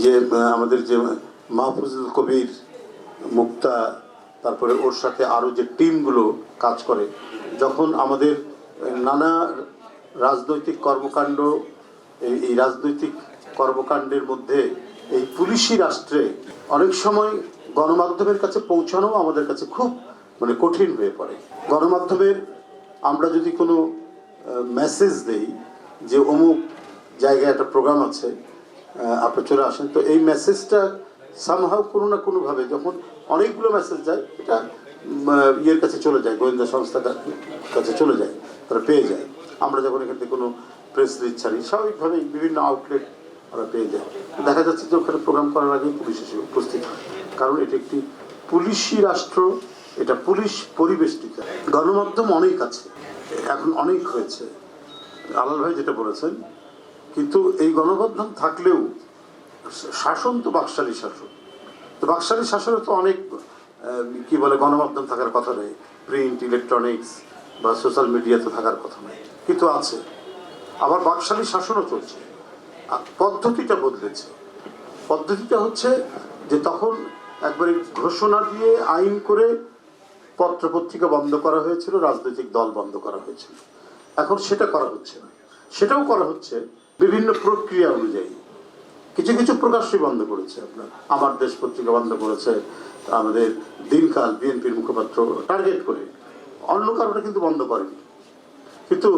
যে আমাদের যে মাহফুজুল কবির, মুক্তা, তারপরে ওর সাথে আরও যে টিমগুলো কাজ করে, যখন আমাদের নানা রাজনৈতিক কর্মকাণ্ড, এই রাজনৈতিক কর্মকাণ্ডের মধ্যে এই পুলিশি রাষ্ট্রে অনেক সময় গণমাধ্যমের কাছে পৌঁছানো আমাদের কাছে খুব মানে কঠিন হয়ে পড়ে। গণমাধ্যমের আমরা যদি কোনো মেসেজ দেই যে অমুক জায়গায় একটা প্রোগ্রাম আছে, আপনি চলে আসেন, তো এই মেসেজটা সামহাও কোনো না কোনোভাবে যখন অনেকগুলো মেসেজ যায়, এটা ইয়ের কাছে চলে যায়, গোয়েন্দা সংস্থার কাছে চলে যায়, তারা পেয়ে যায়। আমরা যখন এখান থেকে কোনো প্রেস রিলিজ ছাড়ি, স্বাভাবিকভাবেই বিভিন্ন আউটলেট ওরা পেয়ে যায়। দেখা যাচ্ছে যে ওখানে প্রোগ্রাম করার আগেই পুলিশ এসে উপস্থিত হয়, কারণ এটা একটি পুলিশি রাষ্ট্র, এটা পুলিশ পরিবেষ্টিত। গণমাধ্যম অনেক আছে, এখন অনেক হয়েছে, আলাল ভাই যেটা বলেছেন, কিন্তু এই গণমাধ্যম থাকলেও শাসন তো বাকশালী শাসন। তো বাকশালী শাসনে তো অনেক কি বলে গণমাধ্যম থাকার কথা নেই, প্রিন্ট, ইলেকট্রনিক্স বা সোশ্যাল মিডিয়াতে থাকার কথা নেই, কিন্তু আছে। আবার বাকশালী শাসনও চলছে, আর পদ্ধতিটা বদলেছে। পদ্ধতিটা হচ্ছে যে তখন একবারে ঘোষণা দিয়ে আইন করে পত্রপত্রিকা বন্ধ করা হয়েছিল, রাজনৈতিক দল বন্ধ করা হয়েছিল। এখন সেটা করা হচ্ছে না, সেটাও করা হচ্ছে বিভিন্ন প্রক্রিয়া অনুযায়ী। কিছু কিছু প্রকাশ্যই বন্ধ করেছে, আপনার আমার দেশ পত্রিকা বন্ধ করেছে, আমাদের দিনকাল বিএনপির মুখপাত্র টার্গেট করে, অন্য কারণে কিন্তু বন্ধ করেনি, কিন্তু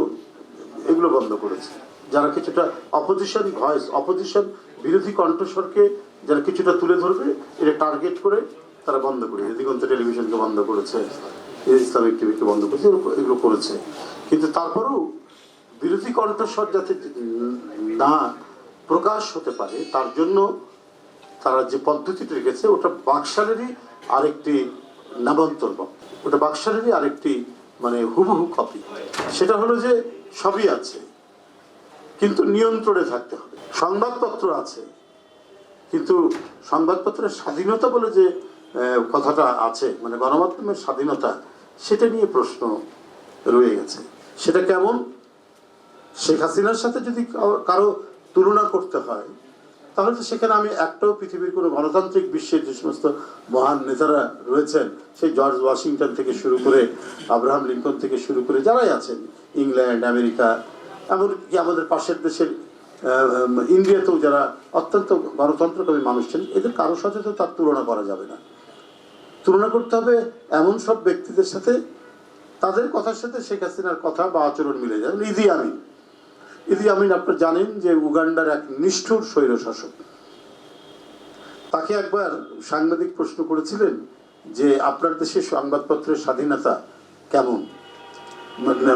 এগুলো বন্ধ করেছে। যারা কিছুটা অপোজিশন ভয়েস, অপোজিশন বিরোধী কণ্ঠস্বরকে যারা কিছুটা তুলে ধরবে, এটা টার্গেট করে তারা বন্ধ করেছে। দিগন্ত টেলিভিশনকে বন্ধ করেছে, ইসলামিক টিভিকে বন্ধ করেছে, এগুলো করেছে। কিন্তু তারপরেও বিরোধী কণ্ঠস্বর যাতে না প্রকাশ হতে পারে, তার জন্য তারা যে পদ্ধতিটা রেখেছে, ওটা বাকশালেরই আরেকটি নামান্তর, ওটা বাকশালেরই আরেকটি মানে হুবহু কপি। সেটা হলো যে সবই আছে, কিন্তু নিয়ন্ত্রণে থাকতে হবে। সংবাদপত্র আছে, কিন্তু সংবাদপত্রের স্বাধীনতা বলে যে কথাটা আছে, মানে গণমাধ্যমের স্বাধীনতা, সেটা নিয়ে প্রশ্ন রয়ে গেছে। সেটা কেমন? শেখ হাসিনার সাথে যদি কারো তুলনা করতে হয়, তাহলে তো সেখানে আমি একটাও পৃথিবীর কোনো গণতান্ত্রিক বিশ্বের যে সমস্ত মহান নেতারা রয়েছেন, সেই জর্জ ওয়াশিংটন থেকে শুরু করে আব্রাহাম লিঙ্কন থেকে শুরু করে যারাই আছেন, ইংল্যান্ড, আমেরিকা, এমনকি আমাদের পাশের দেশের ইন্ডিয়াতেও যারা অত্যন্ত গণতন্ত্রকামী মানুষ ছিলেন, এদের কারোর সাথে তো তার তুলনা করা যাবে না। তুলনা করতে হবে এমন সব ব্যক্তিদের সাথে, তাদের কথার সাথে শেখ হাসিনার কথা বা আচরণ মিলে যায়। ইদি আমিন আপনারা জানেন যে উগান্ডার এক নিষ্ঠুর স্বৈরশাসক। তাকে একবার সাংবাদিক প্রশ্ন করেছিলেন যে আপনার দেশে সংবাদপত্রের স্বাধীনতা কেমন,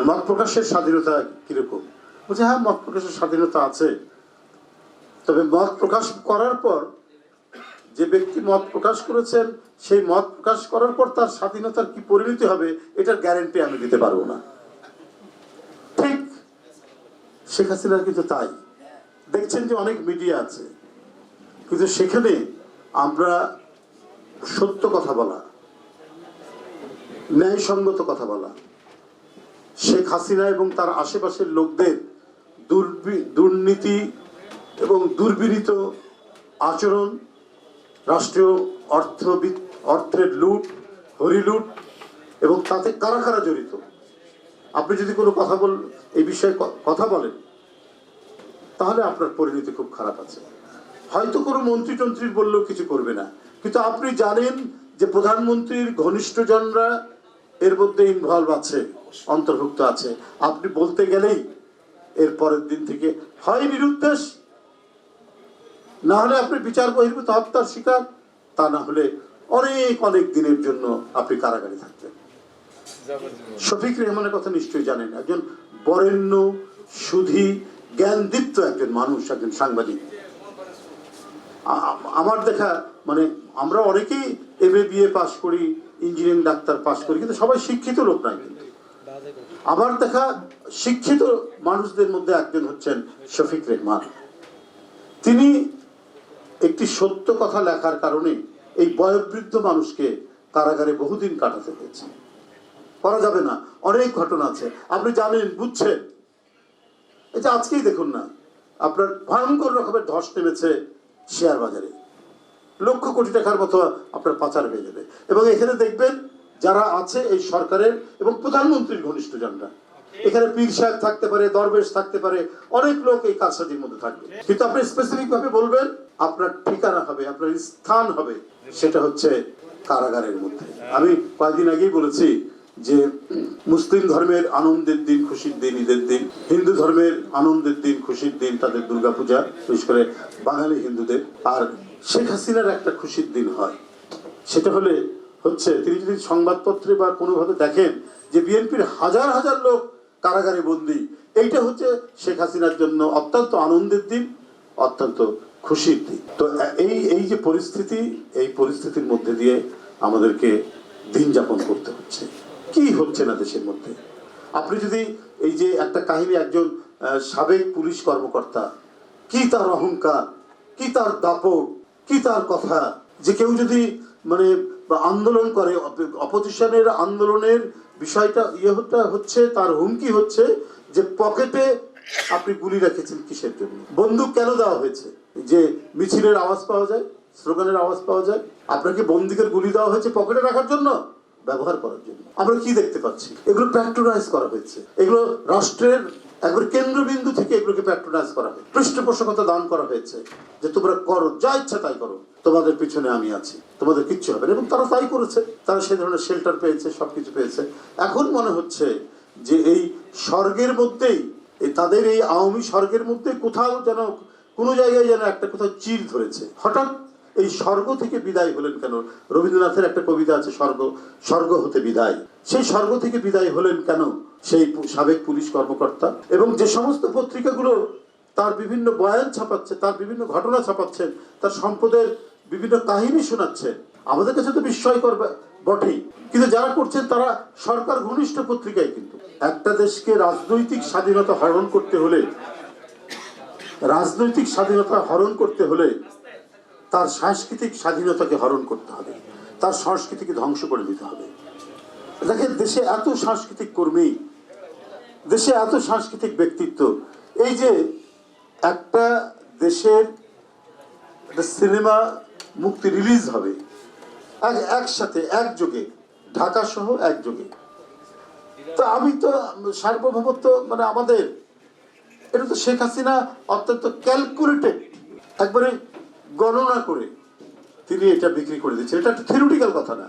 মত প্রকাশের স্বাধীনতা কিরকম? বলছে হ্যাঁ, মত প্রকাশের স্বাধীনতা আছে, তবে মত প্রকাশ করার পর যে ব্যক্তি মত প্রকাশ করেছেন, সেই মত প্রকাশ করার পর তার স্বাধীনতার কি পরিণতি হবে, এটার গ্যারান্টি আমি দিতে পারবো না। ঠিক শেখ হাসিনার কিন্তু তাই। দেখছেন যে অনেক মিডিয়া আছে, কিন্তু সেখানে আমরা সত্য কথা বলা, ন্যায়সঙ্গত কথা বলা, শেখ হাসিনা এবং তার আশেপাশের লোকদের দুর্নীতি এবং দুর্বিনীত আচরণ, রাষ্ট্রীয় অর্থের লুট, হরিলুট, এবং তাতে কারা কারা জড়িত, আপনি যদি কোনো কথা এই বিষয়ে কথা বলেন, তাহলে আপনার পরিণতি খুব খারাপ আছে। হয়তো কোনো মন্ত্রীর বললেও কিছু করবে না, কিন্তু আপনি জানেন যে প্রধানমন্ত্রীর ঘনিষ্ঠজনরা এর মধ্যে ইনভলভ আছে, অন্তর্ভুক্ত আছে। আপনি বলতে গেলেই এর পরের দিন থেকে হয় নিরুদ্দেশ, না হলে আপনি বিচার বহির্ভূত হত্যার শিকার, তা না হলে অনেক অনেক দিনের জন্য আপনি কারাগারে থাকবেন। শফিক রেহমানের কথা নিশ্চয়ই জানেন, একজন বরেণ্য, সুধী, জ্ঞানদীপ্ত একজন মানুষ, একজন সাংবাদিক। আমার দেখা মানে আমরা অনেকেই MA BA পাস করি, ইঞ্জিনিয়ারিং, ডাক্তার পাস করি, কিন্তু সবাই শিক্ষিত লোক নাই। কিন্তু আমার দেখা শিক্ষিত মানুষদের মধ্যে একজন হচ্ছেন শফিক রেহমান। তিনি একটি সত্য কথা লেখার কারণে এই বয়োবৃদ্ধ মানুষকে কারাগারে বহুদিন কাটাতে হয়েছে। করা যাবে না, অনেক ঘটনা আছে, আপনি জানেন, বুঝছেন। এই যে আজকেই দেখুন না, আপনার ভয়ঙ্কর রকমের ধস নেমেছে শেয়ার বাজারে, লক্ষ কোটি টাকার মতো আপনার পাচার হয়ে যাবে। এবং এখানে দেখবেন যারা আছে এই সরকারের এবং প্রধানমন্ত্রীর ঘনিষ্ঠজনরা, এখানে পীর সাহেব থাকতে পারে, দরবেশ থাকতে পারে, অনেক লোক এই কারসাজির মধ্যে থাকবে। কিন্তু আপনি স্পেসিফিক ভাবে বলবেন আপনার ঠিকানা হবে, আপনার স্থান হবে, সেটা হচ্ছে কারাগারের মধ্যে। আমি কয়েকদিন আগেই বলেছি যে মুসলিম ধর্মের আনন্দের দিন, খুশির দিন, ঈদের দিন, হিন্দু ধর্মের আনন্দের দিন, খুশির দিন তাদের দুর্গাপূজা, বিশেষ করে বাঙালি হিন্দুদের। আর শেখ হাসিনার একটা খুশির দিন হয়, সেটা হচ্ছে তিনি যদি সংবাদপত্রে বা কোনোভাবে দেখেন যে বিএনপির হাজার হাজার লোক কারাগারে বন্দী, এইটা হচ্ছে শেখ হাসিনার জন্য অত্যন্ত আনন্দের দিন, অত্যন্ত খুশির দিন। তো এই যে পরিস্থিতি, এই পরিস্থিতির মধ্যে দিয়ে আমাদেরকে দিন যাপন করতে হচ্ছে। কি হচ্ছে না দেশের মধ্যে? আপনি যদি এই যে একটা কাহিনী, একজন সাবেক পুলিশ কর্মকর্তা, কি তার অহংকার, কি তার দাপট, কি তার কথা, যে কেউ যদি মানে আন্দোলন করে, অপোজিশনের আন্দোলনের বিষয়টা হচ্ছে, তার হুমকি হচ্ছে যে পকেটে আপনি গুলি রেখেছেন কিসের জন্য, বন্দুক কেন দেওয়া হয়েছে, যে মিছিলের আওয়াজ পাওয়া যায়, স্লোগানের আওয়াজ পাওয়া যায়, আপনাকে বন্দুকের গুলি দেওয়া হয়েছে পকেটে রাখার জন্য, ব্যবহার করার জন্য। আমরা কি দেখতে পাচ্ছি? এগুলো প্যাট্রোনাইজ করা হয়েছে, এগুলো রাষ্ট্রের একবার কেন্দ্রবিন্দু থেকে এগুলোকে প্যাট্রোনাইজ করা হয়েছে, পৃষ্ঠপোষকতা দান করা হয়েছে, যে তোমরা করো, যা ইচ্ছা তাই করো, তোমাদের পিছনে আমি আছি, তোমাদের কিচ্ছু হবে না। এবং তারা তাই করেছে, তারা সেই ধরনের শেল্টার পেয়েছে, সবকিছু পেয়েছে। এখন মনে হচ্ছে যে এই স্বর্গের মধ্যেই, তাদের এই আওয়ামী স্বর্গের মধ্যে কোথাও যেন, কোনো জায়গায় যেন একটা কোথাও চির ধরেছে। হঠাৎ এই স্বর্গ থেকে বিদায় হলেন কেন? রবীন্দ্রনাথের একটা কবিতা আছে, স্বর্গ হতে বিদায়। সেই স্বর্গ থেকে বিদায় হলেন কেন সেই সাবেক পুলিশ কর্মকর্তা? এবং যে সমস্ত পত্রিকাগুলো তার বিভিন্ন বয়ান ছাপাচ্ছে, তার বিভিন্ন ঘটনা ছাপাচ্ছেন, তার সম্পদের বিভিন্ন কাহিনী শোনাচ্ছে, আমাদের কাছে তো বিস্ময়কর বটেই, কিন্তু যারা করছেন তারা সরকার ঘনিষ্ঠ পত্রিকায়। কিন্তু একটা দেশকে রাজনৈতিক স্বাধীনতা হরণ করতে হলে তার সাংস্কৃতিক স্বাধীনতাকে হরণ করতে হবে, তার সংস্কৃতিকে ধ্বংস করে দিতে হবে। দেখেন, দেশে এত সাংস্কৃতিক কর্মী, দেশে এত সাংস্কৃতিক ব্যক্তিত্ব, এই যে একটা দেশের সিনেমা মুক্তি রিলিজ হবে একসাথে, একযোগে, ঢাকা সহ একযোগে, তো আমি তো সার্বভৌমত্ব মানে আমাদের, এটা তো শেখ হাসিনা অত্যন্ত ক্যালকুলেটেড, একবারে গণনা করে তিনি এটা বিক্রি করে দিচ্ছেন। এটা একটা থিওরিটিক্যাল কথা না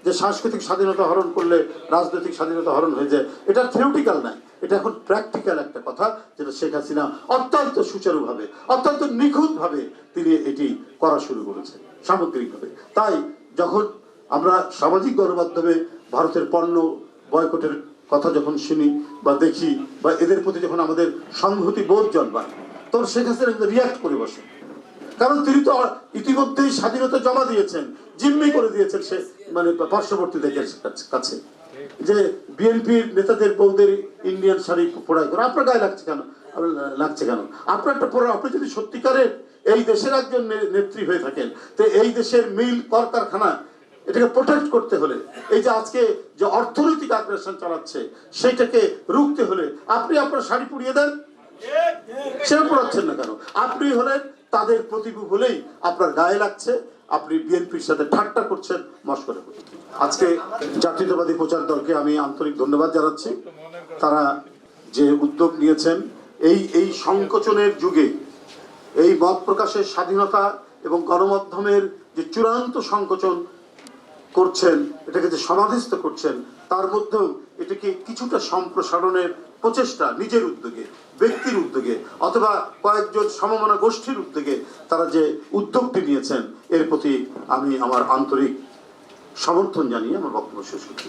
যে সাংস্কৃতিক স্বাধীনতা হরণ করলে রাজনৈতিক স্বাধীনতা হরণ হয়ে যায়, এটা থিওরিটিক্যাল নাই, এটা এখন প্র্যাকটিক্যাল একটা কথা, যেটা শেখ হাসিনা অত্যন্ত সুচারুভাবে, অত্যন্ত নিখুঁতভাবে তিনি এটি করা শুরু করেছেন সামগ্রিকভাবে। তাই যখন আমরা সামাজিক গণমাধ্যমে ভারতের পণ্য বয়কটের কথা যখন শুনি বা দেখি, বা এদের প্রতি যখন আমাদের সংহতি বোধ জন্মায়, তখন শেখ হাসিনা রিয়াক্ট করে বসে। কারণ তিনি তো ইতিমধ্যেই স্বাধীনতা জমা দিয়েছেন, জিম্মি করে দিয়েছেন সে মানে পার্শ্ববর্তী দেশের কাছে, যে বিএনপির নেতাদের বউদের ইন্ডিয়ান শাড়ি পরাই করে আপনার গায়ে লাগছে কেন? আপনার একটা পরা, আপনি যদি সত্যিকারের এই দেশের একজন নেত্রী হয়ে থাকেন, তো এই দেশের মিল কলকারখানা এটাকে প্রোটেক্ট করতে হলে, এই যে আজকে যে অর্থনৈতিক আগ্রাসন চালাচ্ছে সেইটাকে রুখতে হলে আপনি আপনার শাড়ি পরিয়ে দেন, সেটা পড়াচ্ছেন না কেন? আপনি হলেন তাদের প্রতিভূ বলেই আপনার গায়ে লাগছে, আপনি বিএনপির সাথে ঠাট্টা করছেন, মশকরা করছেন। আজকে জাতীয়তাবাদী প্রচার দলকে আমি আন্তরিক ধন্যবাদ জানাচ্ছি। তারা যে উদ্যোগ নিয়েছেন এই সংকোচনের যুগে, এই মত প্রকাশের স্বাধীনতা এবং গণমাধ্যমের যে চূড়ান্ত সংকোচন করছেন, এটাকে যে সমাধিস্থ করছেন, তার মধ্যেও এটাকে কিছুটা সম্প্রসারণের প্রচেষ্টা, নিজের উদ্যোগে, ব্যক্তির উদ্যোগে অথবা কয়েকজন সমমনা গোষ্ঠীর উদ্যোগে তারা যে উদ্যোগটি নিয়েছেন, এর প্রতি আমি আমার আন্তরিক সমর্থন জানিয়ে আমার বক্তব্য শেষ করছি।